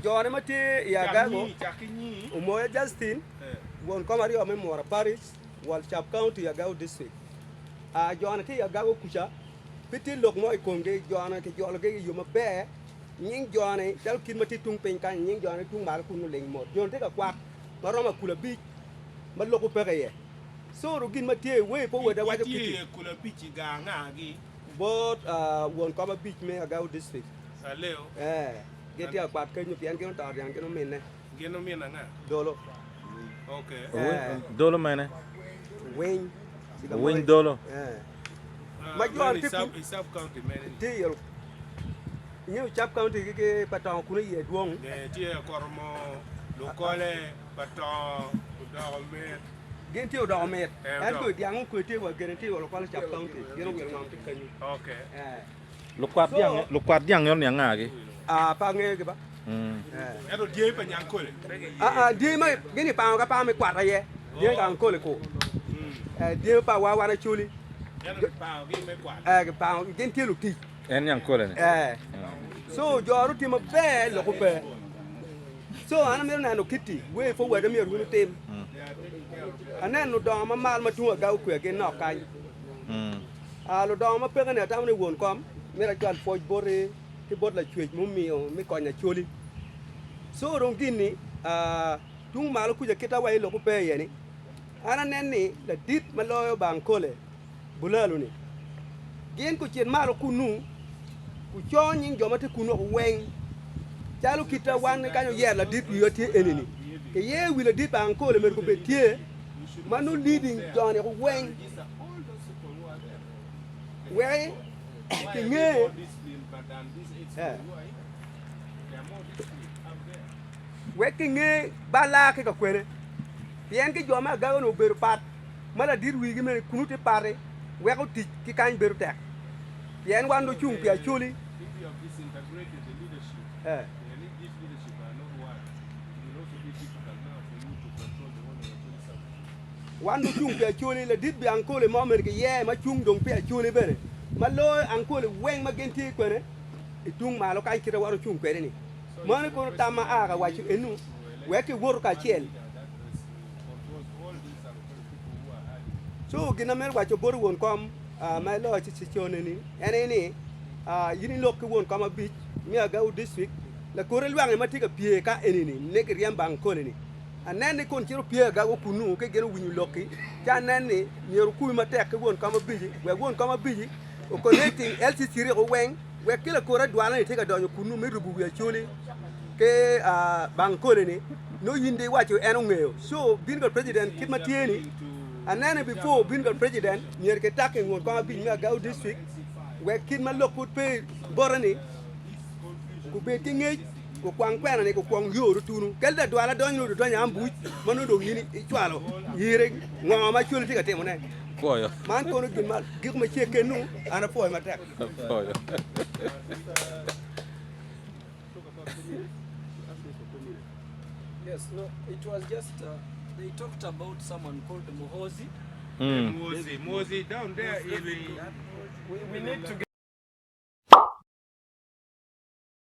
John mati Agago Omoya Justine won komari o memora Paris wal Chap County Agago district John ke Agago kucha piti lok mo ikonge John ke jolge yuma be nying John dal kin mati tung pen kan nying John tung mal kunu leng mo John te ka kwa maroma kula bi maloko pere so rugin mati we po wada wajo kiti kula bichi ga ngagi bot won koma beach me Agago district saleo get ya kwat ke nyu pian ke tar yang ke no menne geno mina nga dolo okay dolo mene wing dolo ma John ti sub county mene ti yo ñu Chap County ke patong ku ye duong ti kormo lokole patong domet gen ti do met an ko diang ko ti wa gen ti lo kwal Chap County geno wel ngam ti kanyu okay lu kwat yang yon yang ngagi pa nge ke ba ero die pa nyankole die ma gini pa ka pa me kwat ye die ka ko le ko die pa wa wa na chuli ero pa gi me kwat ke pa gen ti lu ti en yang kole so joru ti ma be lo ko be so ana me na no kiti we fo wa da me ru tem anen no do ma mal ma tu ga ku ke no kan lo do ma pe ne ta ne won kom me ra chan fo bore ti bot la chwe mu mi o mi ko nya choli so rong gini tung mal ku je kita wa lo ko pe ye ni ana nen ni la dit ma lo bang kole bulalu ni gen ku chen mal ku nu ku cho nyin joma te kuno wen chalu kita wan ka yo yer la dit yo tie enini ke ye wi la dit bang ko le mer ko betie manu leading don ko wen we ke nge we ke nge bala ke ko kwere bien ke joma ga no beru pat mala dit wi gi mer kunu te pare we ko ti ki kan beru tek bien wan do chung pia chuli Wandu chung pia chuli le dit bi ankole mo mer ke ye ma chung dong pia chuli bere ma lo ankole weng ma genti kwere itung ma lo kai kira waru chung kwere ni man ko tama aga wa chu enu we ke wor ka chel so gina mer wa chu bor won kom ma lo chi chone ni ene ni yini lo ke won kom bi mi Agago district la korel wange ma tika pie ka enini ne ke riam bang ko ni anen kon chiro pie Agago kunu ke gero winyu lokki ja nen ni nyeru ku ma tek won kama biji we won kama biji o connecting LCC ri o wen we kila kora dwala ni tika donyo kunu mi rubu we chuli ke bang ko ni no yinde wacho eno ngeo so bingo president kitma tieni anen before bingo president nyer ke takke won kama biji mi Agago district we kitma lokut pe borani ku be tinge ko kwang kwena ne ko kwang yoru tunu kelda dwala donyo do donya ambu manu do yini chwalo yire ngoma chuli tika temo ne foyo man ko no gin mal gi ko ma cheke nu ana foyo ma tek foyo Yes, no, it was just they talked about someone called Mohozi. Mozi down there we need to